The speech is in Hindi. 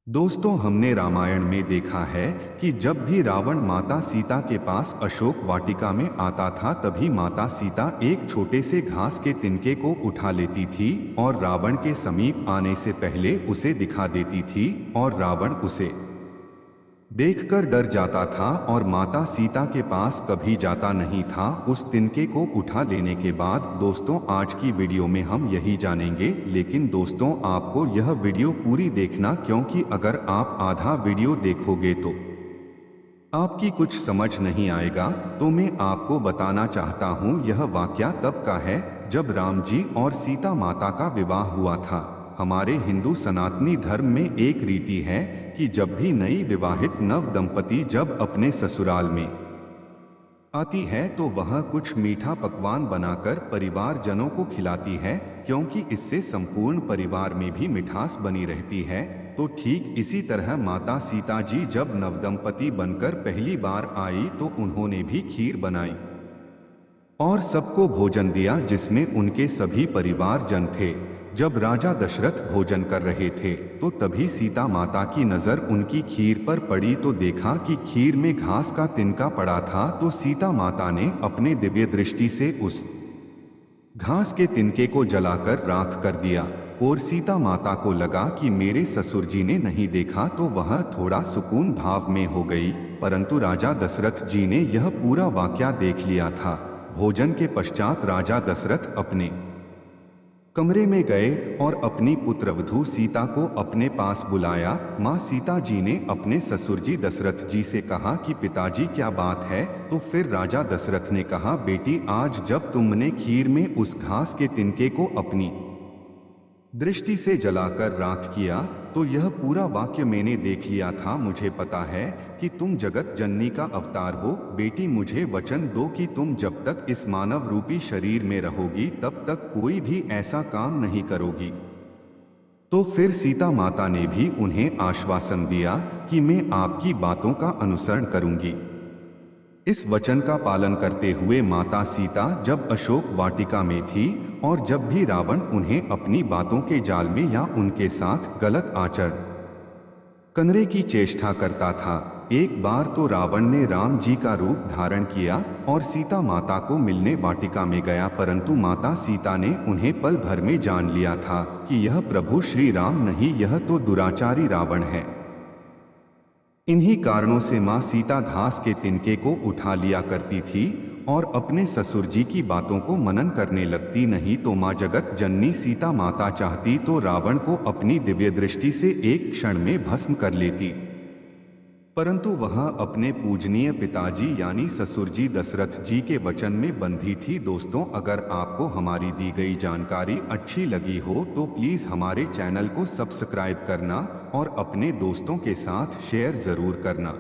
दोस्तों, हमने रामायण में देखा है कि जब भी रावण माता सीता के पास अशोक वाटिका में आता था, तभी माता सीता एक छोटे से घास के तिनके को उठा लेती थी और रावण के समीप आने से पहले उसे दिखा देती थी और रावण उसे देखकर डर जाता था और माता सीता के पास कभी जाता नहीं था। उस तिनके को उठा लेने के बाद दोस्तों, आज की वीडियो में हम यही जानेंगे। लेकिन दोस्तों, आपको यह वीडियो पूरी देखना, क्योंकि अगर आप आधा वीडियो देखोगे तो आपकी कुछ समझ नहीं आएगा। तो मैं आपको बताना चाहता हूँ, यह वाकया तब का है जब राम जी और सीता माता का विवाह हुआ था। हमारे हिंदू सनातनी धर्म में एक रीति है कि जब भी नई विवाहित नव दंपति जब अपने ससुराल में आती है तो वह कुछ मीठा पकवान बनाकर परिवार जनों को खिलाती है, क्योंकि इससे संपूर्ण परिवार में भी मिठास बनी रहती है। तो ठीक इसी तरह माता सीता जी जब नवदंपति बनकर पहली बार आई तो उन्होंने भी खीर बनाई और सबको भोजन दिया, जिसमें उनके सभी परिवार जन थे। जब राजा दशरथ भोजन कर रहे थे तो तभी सीता माता की नजर उनकी खीर पर पड़ी तो देखा कि खीर में घास का तिनका पड़ा था। तो सीता माता ने अपने दिव्य दृष्टि से उस घास के तिनके को जलाकर राख कर दिया और सीता माता को लगा कि मेरे ससुर जी ने नहीं देखा, तो वह थोड़ा सुकून भाव में हो गई। परंतु राजा दशरथ जी ने यह पूरा वाकया देख लिया था। भोजन के पश्चात राजा दशरथ अपने कमरे में गए और अपनी पुत्रवधू सीता को अपने पास बुलाया। माँ सीता जी ने अपने ससुर जी दशरथ जी से कहा कि पिताजी, क्या बात है? तो फिर राजा दशरथ ने कहा, बेटी, आज जब तुमने खीर में उस घास के तिनके को अपनी दृष्टि से जलाकर राख किया तो यह पूरा वाक्य मैंने देख लिया था। मुझे पता है कि तुम जगत जननी का अवतार हो। बेटी, मुझे वचन दो कि तुम जब तक इस मानव रूपी शरीर में रहोगी तब तक कोई भी ऐसा काम नहीं करोगी। तो फिर सीता माता ने भी उन्हें आश्वासन दिया कि मैं आपकी बातों का अनुसरण करूंगी। इस वचन का पालन करते हुए माता सीता जब अशोक वाटिका में थी और जब भी रावण उन्हें अपनी बातों के जाल में या उनके साथ गलत आचरण करने की चेष्टा करता था, एक बार तो रावण ने राम जी का रूप धारण किया और सीता माता को मिलने वाटिका में गया। परंतु माता सीता ने उन्हें पल भर में जान लिया था कि यह प्रभु श्री राम नहीं, यह तो दुराचारी रावण है। इन्हीं कारणों से माँ सीता घास के तिनके को उठा लिया करती थी और अपने ससुर जी की बातों को मनन करने लगती। नहीं तो माँ जगत जननी सीता माता चाहती तो रावण को अपनी दिव्य दृष्टि से एक क्षण में भस्म कर लेती, परंतु वह अपने पूजनीय पिताजी यानी ससुर जी दशरथ जी के वचन में बंधी थी। दोस्तों, अगर आपको हमारी दी गई जानकारी अच्छी लगी हो तो प्लीज़ हमारे चैनल को सब्सक्राइब करना और अपने दोस्तों के साथ शेयर ज़रूर करना।